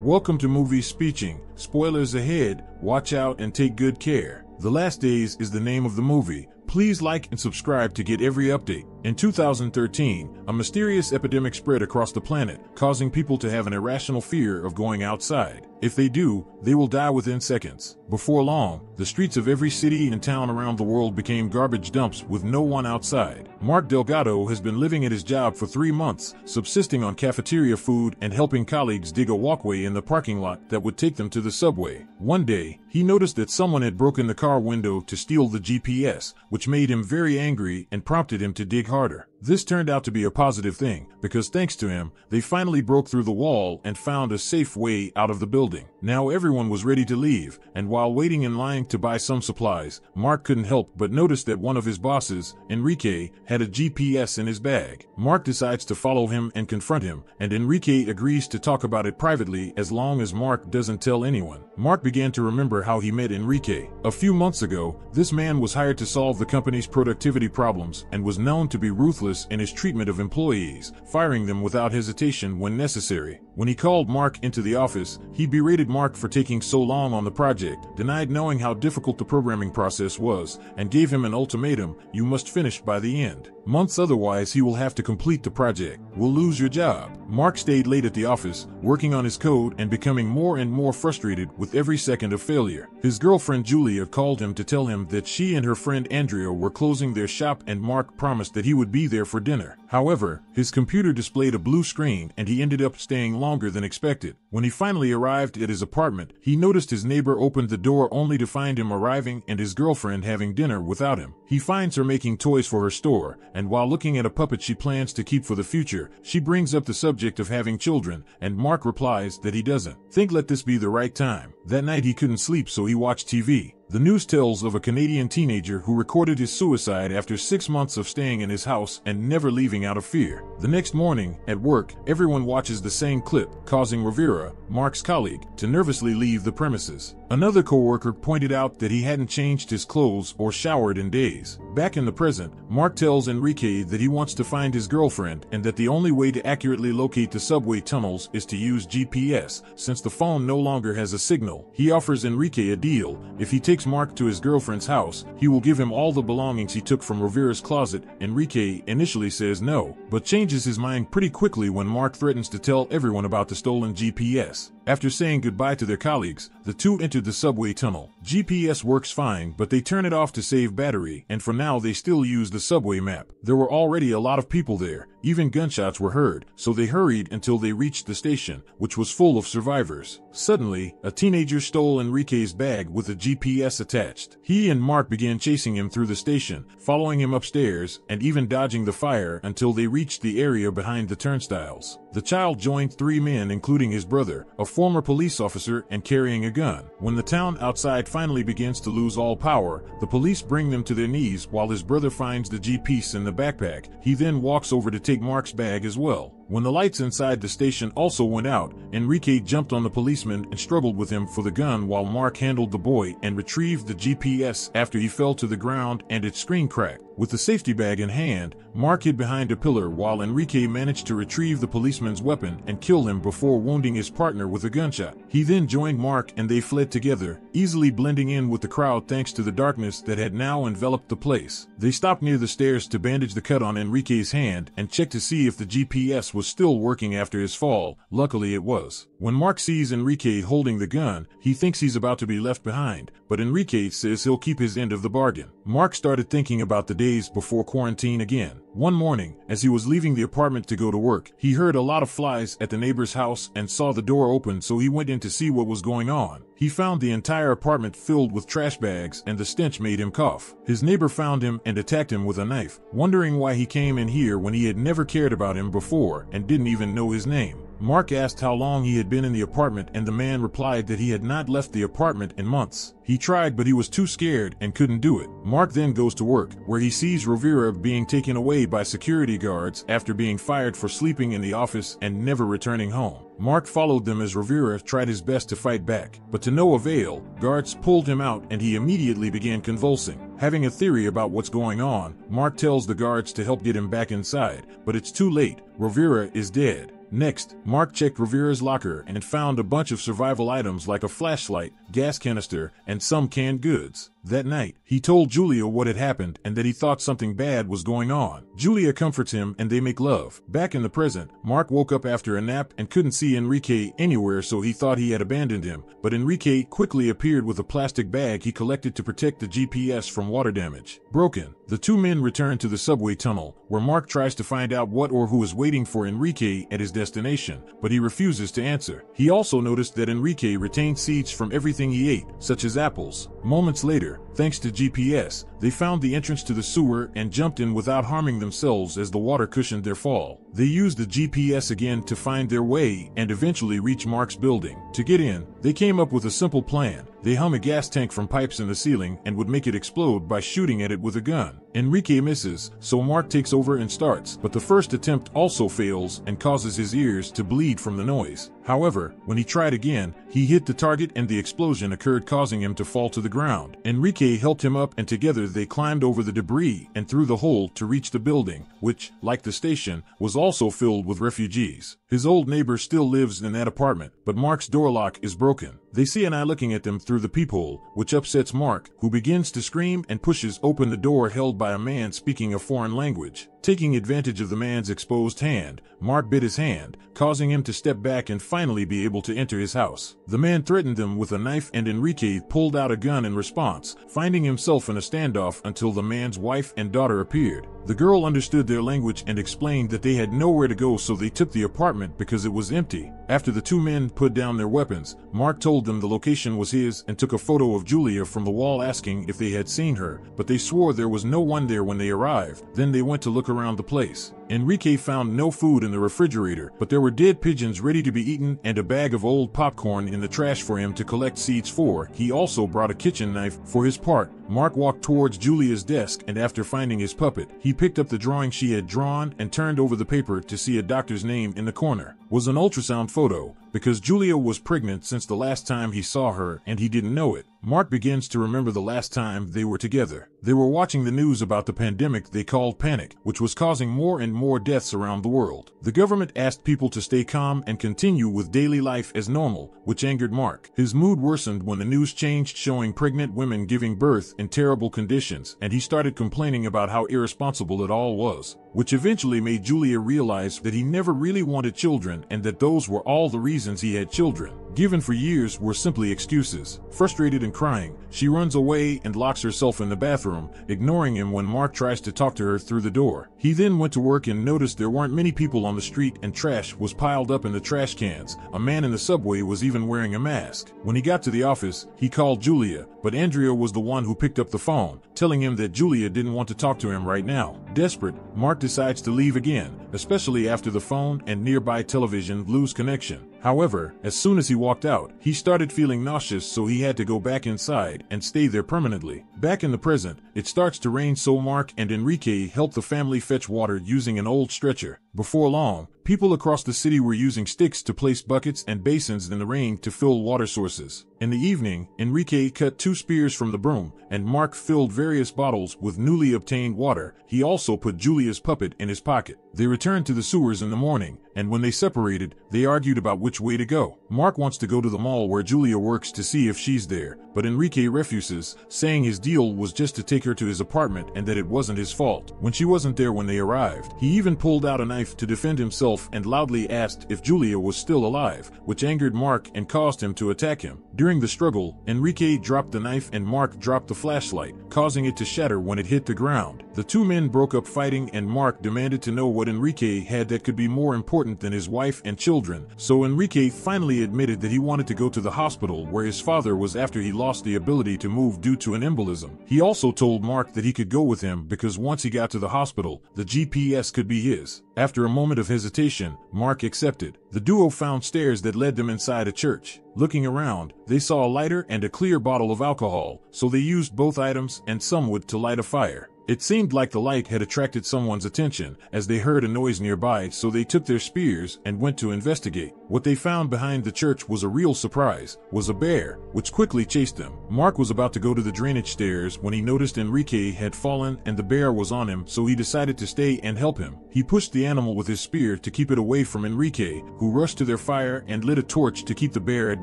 Welcome to Movie Speeching. Spoilers ahead, watch out and take good care. The Last Days is the name of the movie. Please like and subscribe to get every update. In 2013, a mysterious epidemic spread across the planet, causing people to have an irrational fear of going outside. If they do, they will die within seconds. Before long, the streets of every city and town around the world became garbage dumps with no one outside. Mark Delgado has been living at his job for 3 months, subsisting on cafeteria food and helping colleagues dig a walkway in the parking lot that would take them to the subway. One day, he noticed that someone had broken the car window to steal the GPS, which made him very angry and prompted him to dig harder. This turned out to be a positive thing, because thanks to him, they finally broke through the wall and found a safe way out of the building. Now everyone was ready to leave, and while waiting in line to buy some supplies, Mark couldn't help but notice that one of his bosses, Enrique, had a GPS in his bag. Mark decides to follow him and confront him, and Enrique agrees to talk about it privately as long as Mark doesn't tell anyone. Mark began to remember how he met Enrique. A few months ago, this man was hired to solve the company's productivity problems and was known to be ruthless in his treatment of employees, firing them without hesitation when necessary. When he called Mark into the office, he berated Mark for taking so long on the project, denied knowing how difficult the programming process was, and gave him an ultimatum: you must finish by the end. Months otherwise he will have to complete the project. We'll lose your job. Mark stayed late at the office, working on his code and becoming more and more frustrated with every second of failure. His girlfriend Julia called him to tell him that she and her friend Andrea were closing their shop, and Mark promised that he would be there for dinner. However, his computer displayed a blue screen and he ended up staying longer than expected. When he finally arrived at his apartment, he noticed his neighbor opened the door only to find him arriving and his girlfriend having dinner without him. He finds her making toys for her store, and while looking at a puppet she plans to keep for the future, she brings up the subject of having children, and Mark replies that he doesn't think let this be the right time. That night he couldn't sleep, so he watched TV. The news tells of a Canadian teenager who recorded his suicide after 6 months of staying in his house and never leaving out of fear. The next morning, at work, everyone watches the same clip, causing Rivera, Mark's colleague, to nervously leave the premises. Another coworker pointed out that he hadn't changed his clothes or showered in days. Back in the present, Mark tells Enrique that he wants to find his girlfriend and that the only way to accurately locate the subway tunnels is to use GPS, since the phone no longer has a signal. He offers Enrique a deal: if he takes Mark to his girlfriend's house, he will give him all the belongings he took from Rivera's closet. Enrique initially says no, but changes his mind pretty quickly when Mark threatens to tell everyone about the stolen GPS. After saying goodbye to their colleagues, the two entered the subway tunnel. GPS works fine, but they turn it off to save battery, and for now they still use the subway map. There were already a lot of people there. Even gunshots were heard, so they hurried until they reached the station, which was full of survivors. Suddenly, a teenager stole Enrique's bag with a GPS attached. He and Mark began chasing him through the station, following him upstairs, and even dodging the fire until they reached the area behind the turnstiles. The child joined 3 men, including his brother, a former police officer, and carrying a gun. When the town outside finally begins to lose all power, the police bring them to their knees while his brother finds the GPS in the backpack. He then walks over to take Mark's bag as well. When the lights inside the station also went out, Enrique jumped on the policeman and struggled with him for the gun while Mark handled the boy and retrieved the GPS after he fell to the ground and its screen cracked. With the safety bag in hand, Mark hid behind a pillar while Enrique managed to retrieve the policeman's weapon and kill him before wounding his partner with a gunshot. He then joined Mark and they fled together, easily blending in with the crowd thanks to the darkness that had now enveloped the place. They stopped near the stairs to bandage the cut on Enrique's hand and check to see if the GPS was still working after his fall. Luckily it was. When Mark sees Enrique holding the gun, he thinks he's about to be left behind, but Enrique says he'll keep his end of the bargain. Mark started thinking about the days before quarantine again. One morning, as he was leaving the apartment to go to work, he heard a lot of flies at the neighbor's house and saw the door open, so he went in to see what was going on. He found the entire apartment filled with trash bags and the stench made him cough. His neighbor found him and attacked him with a knife, wondering why he came in here when he had never cared about him before and didn't even know his name. Mark asked how long he had been in the apartment, and the man replied that he had not left the apartment in months. He tried, but he was too scared and couldn't do it. Mark then goes to work, where he sees Rivera being taken away by security guards after being fired for sleeping in the office and never returning home. Mark followed them as Rivera tried his best to fight back, but to no avail. Guards pulled him out and he immediately began convulsing. Having a theory about what's going on, Mark tells the guards to help get him back inside, but it's too late. Rivera is dead. Next, Mark checked Rivera's locker and found a bunch of survival items like a flashlight, gas canister, and some canned goods. That night, he told Julia what had happened and that he thought something bad was going on. Julia comforts him and they make love. Back in the present, Mark woke up after a nap and couldn't see Enrique anywhere, so he thought he had abandoned him, but Enrique quickly appeared with a plastic bag he collected to protect the GPS from water damage. Broken, the two men return to the subway tunnel, where Mark tries to find out what or who is waiting for Enrique at his destination, but he refuses to answer. He also noticed that Enrique retained seeds from everything he ate, such as apples. Moments later, thanks to GPS, they found the entrance to the sewer and jumped in without harming themselves as the water cushioned their fall. They used the GPS again to find their way and eventually reach Mark's building. To get in, they came up with a simple plan. They hung a gas tank from pipes in the ceiling and would make it explode by shooting at it with a gun. Enrique misses, so Mark takes over and starts, but the first attempt also fails and causes his ears to bleed from the noise. However, when he tried again, he hit the target and the explosion occurred, causing him to fall to the ground. Enrique helped him up and together they climbed over the debris and through the hole to reach the building, which, like the station, was also filled with refugees. His old neighbor still lives in that apartment, but Mark's door lock is broken. They see an eye looking at them through the peephole, which upsets Mark, who begins to scream and pushes open the door held by a man speaking a foreign language. Taking advantage of the man's exposed hand, Mark bit his hand, causing him to step back and finally be able to enter his house. The man threatened them with a knife and Enrique pulled out a gun in response, finding himself in a standoff until the man's wife and daughter appeared. The girl understood their language and explained that they had nowhere to go, so they took the apartment because it was empty. After the two men put down their weapons, Mark told them the location was his and took a photo of Julia from the wall asking if they had seen her, but they swore there was no one there when they arrived. Then they went to look around the place. Enrique found no food in the refrigerator, but there were dead pigeons ready to be eaten and a bag of old popcorn in the trash for him to collect seeds for. He also brought a kitchen knife for his part. Mark walked towards Julia's desk and after finding his puppet, he picked up the drawing she had drawn and turned over the paper to see a doctor's name in the corner. Was an ultrasound photo, because Julia was pregnant since the last time he saw her and he didn't know it. Mark begins to remember the last time they were together. They were watching the news about the pandemic they called panic, which was causing more and more deaths around the world. The government asked people to stay calm and continue with daily life as normal, which angered Mark. His mood worsened when the news changed, showing pregnant women giving birth in terrible conditions, and he started complaining about how irresponsible it all was, which eventually made Julia realize that he never really wanted children and that those were all the reasons he had children, given for years, were simply excuses. Frustrated and crying, she runs away and locks herself in the bathroom, ignoring him when Mark tries to talk to her through the door. He then went to work and noticed there weren't many people on the street and trash was piled up in the trash cans. A man in the subway was even wearing a mask. When he got to the office, he called Julia, but Andrea was the one who picked up the phone, telling him that Julia didn't want to talk to him right now. Desperate, Mark decides to leave again, especially after the phone and nearby television lose connection. However, as soon as he walked out, he started feeling nauseous, so he had to go back inside and stay there permanently. Back in the present, it starts to rain, so Mark and Enrique help the family fetch water using an old stretcher. Before long, people across the city were using sticks to place buckets and basins in the rain to fill water sources. In the evening, Enrique cut 2 spears from the broom, and Mark filled various bottles with newly obtained water. He also put Julia's puppet in his pocket. They returned to the sewers in the morning, and when they separated, they argued about which way to go. Mark wants to go to the mall where Julia works to see if she's there, but Enrique refuses, saying his deal was just to take her to his apartment and that it wasn't his fault when she wasn't there when they arrived. He even pulled out a knife to defend himself and loudly asked if Julia was still alive, which angered Mark and caused him to attack him. During the struggle, Enrique dropped the knife and Mark dropped the flashlight, causing it to shatter when it hit the ground. The two men broke up fighting and Mark demanded to know what Enrique had that could be more important than his wife and children, so Enrique finally admitted that he wanted to go to the hospital where his father was after he lost the ability to move due to an embolism. He also told Mark that he could go with him because once he got to the hospital, the GPS could be his. After a moment of hesitation, Mark accepted. The duo found stairs that led them inside a church. Looking around, they saw a lighter and a clear bottle of alcohol, so they used both items and some wood to light a fire. It seemed like the light had attracted someone's attention, as they heard a noise nearby, so they took their spears and went to investigate. What they found behind the church was a real surprise, was a bear, which quickly chased them. Mark was about to go to the drainage stairs when he noticed Enrique had fallen and the bear was on him, so he decided to stay and help him. He pushed the animal with his spear to keep it away from Enrique, who rushed to their fire and lit a torch to keep the bear at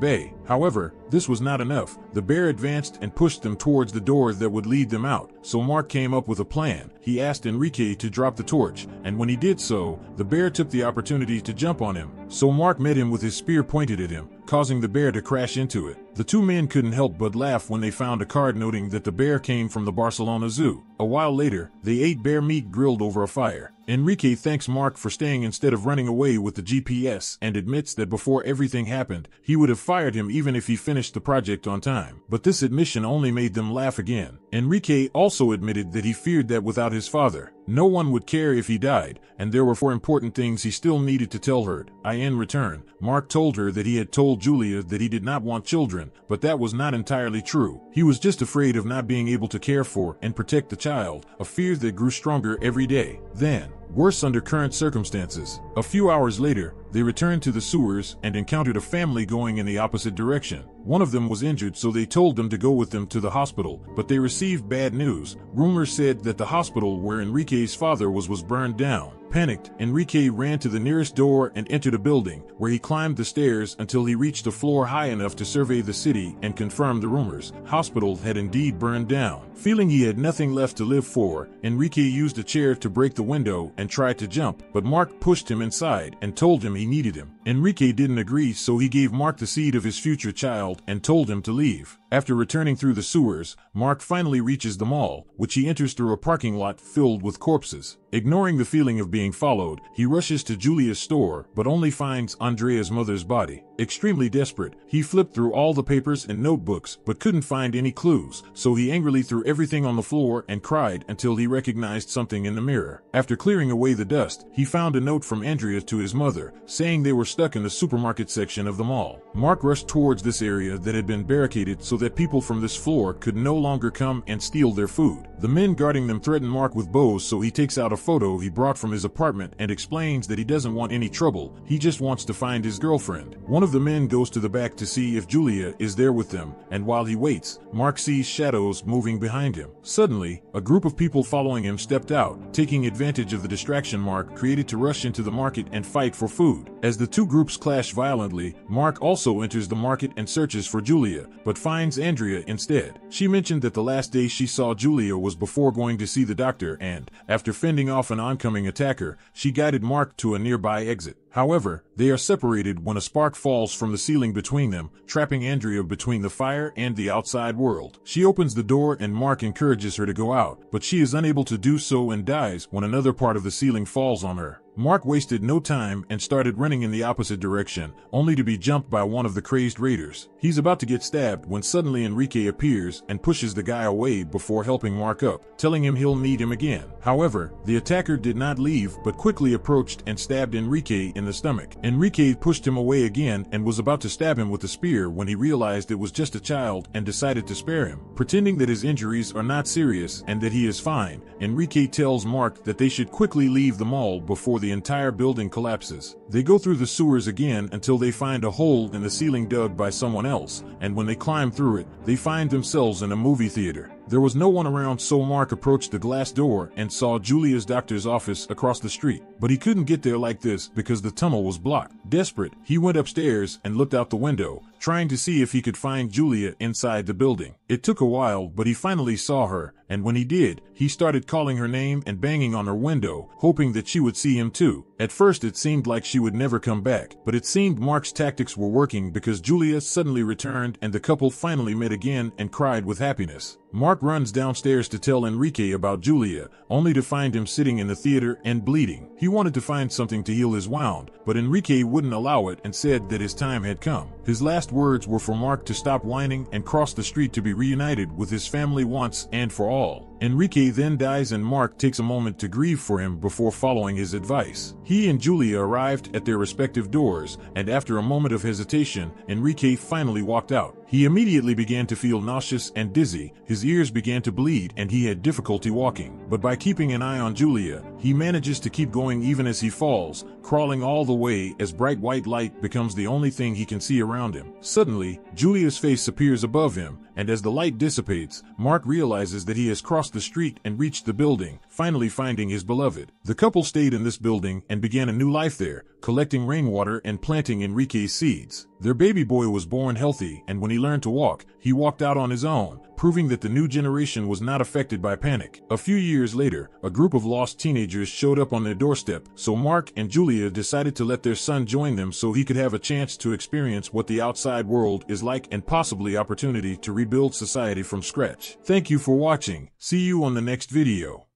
bay. However, this was not enough. The bear advanced and pushed them towards the door that would lead them out, so Mark came up with a plan. He asked Enrique to drop the torch, and when he did so, the bear took the opportunity to jump on him. So Mark met him with his spear pointed at him, causing the bear to crash into it. The two men couldn't help but laugh when they found a card noting that the bear came from the Barcelona Zoo. A while later, they ate bear meat grilled over a fire. Enrique thanks Mark for staying instead of running away with the GPS and admits that before everything happened, he would have fired him even if he finished the project on time. But this admission only made them laugh again. Enrique also admitted that he feared that without his father, no one would care if he died, and there were 4 important things he still needed to tell her. In return, Mark told her that he had told Julia that he did not want children, but that was not entirely true. He was just afraid of not being able to care for and protect the child, a fear that grew stronger every day. Then, worse under current circumstances. A few hours later, they returned to the sewers and encountered a family going in the opposite direction. One of them was injured, so they told them to go with them to the hospital, but they received bad news. Rumors said that the hospital where Enrique's father was burned down. Panicked, Enrique ran to the nearest door and entered a building, where he climbed the stairs until he reached a floor high enough to survey the city and confirm the rumors. Hospital had indeed burned down. Feeling he had nothing left to live for, Enrique used a chair to break the window and tried to jump, but Mark pushed him inside and told him he needed him. Enrique didn't agree, so he gave Mark the seed of his future child and told him to leave. After returning through the sewers, Mark finally reaches the mall, which he enters through a parking lot filled with corpses. Ignoring the feeling of being followed, he rushes to Julia's store, but only finds Andrea's mother's body. Extremely desperate, he flipped through all the papers and notebooks, but couldn't find any clues, so he angrily threw everything on the floor and cried until he recognized something in the mirror. After clearing away the dust, he found a note from Andrea to his mother, saying they were stuck in the supermarket section of the mall. Mark rushed towards this area that had been barricaded so that people from this floor could no longer come and steal their food. The men guarding them threaten Mark with bows, so he takes out a photo he brought from his apartment and explains that he doesn't want any trouble, he just wants to find his girlfriend. One of the men goes to the back to see if Julia is there with them, and while he waits, Mark sees shadows moving behind him. Suddenly, a group of people following him stepped out, taking advantage of the distraction Mark created to rush into the market and fight for food. As the two groups clash violently, Mark also enters the market and searches for Julia, but finds Andrea instead. She mentioned that the last day she saw Julia was before going to see the doctor, and, after fending off an oncoming attacker, she guided Mark to a nearby exit. However, they are separated when a spark falls from the ceiling between them, trapping Andrea between the fire and the outside world. She opens the door and Mark encourages her to go out, but she is unable to do so and dies when another part of the ceiling falls on her. Mark wasted no time and started running in the opposite direction, only to be jumped by one of the crazed raiders. He's about to get stabbed when suddenly Enrique appears and pushes the guy away before helping Mark up, telling him he'll need him again. However, the attacker did not leave but quickly approached and stabbed Enrique in the stomach. Enrique pushed him away again and was about to stab him with the spear when he realized it was just a child and decided to spare him. Pretending that his injuries are not serious and that he is fine, Enrique tells Mark that they should quickly leave the mall before the entire building collapses. They go through the sewers again until they find a hole in the ceiling dug by someone else, and when they climb through it, they find themselves in a movie theater. There was no one around, so Mark approached the glass door and saw Julia's doctor's office across the street. But he couldn't get there like this because the tunnel was blocked. Desperate, he went upstairs and looked out the window, trying to see if he could find Julia inside the building. It took a while, but he finally saw her, and when he did, he started calling her name and banging on her window, hoping that she would see him too. At first it seemed like she would never come back, but it seemed Mark's tactics were working because Julia suddenly returned and the couple finally met again and cried with happiness. Mark runs downstairs to tell Enrique about Julia, only to find him sitting in the theater and bleeding. He wanted to find something to heal his wound, but Enrique wouldn't allow it and said that his time had come. His last words were for Mark to stop whining and cross the street to be reunited with his family once and for all. Enrique then dies and Mark takes a moment to grieve for him before following his advice. He and Julia arrived at their respective doors, and after a moment of hesitation, Enrique finally walked out. He immediately began to feel nauseous and dizzy, his ears began to bleed, and he had difficulty walking. But by keeping an eye on Julia, he manages to keep going even as he falls, crawling all the way as bright white light becomes the only thing he can see around him. Suddenly, Julia's face appears above him, and as the light dissipates, Mark realizes that he has crossed the street and reached the building, finally finding his beloved. The couple stayed in this building and began a new life there, collecting rainwater and planting Enrique's seeds. Their baby boy was born healthy, and when he learned to walk, he walked out on his own, proving that the new generation was not affected by panic. A few years later, a group of lost teenagers showed up on their doorstep, so Mark and Julia decided to let their son join them so he could have a chance to experience what the outside world is like and possibly opportunity to rebuild society from scratch. Thank you for watching. See you on the next video.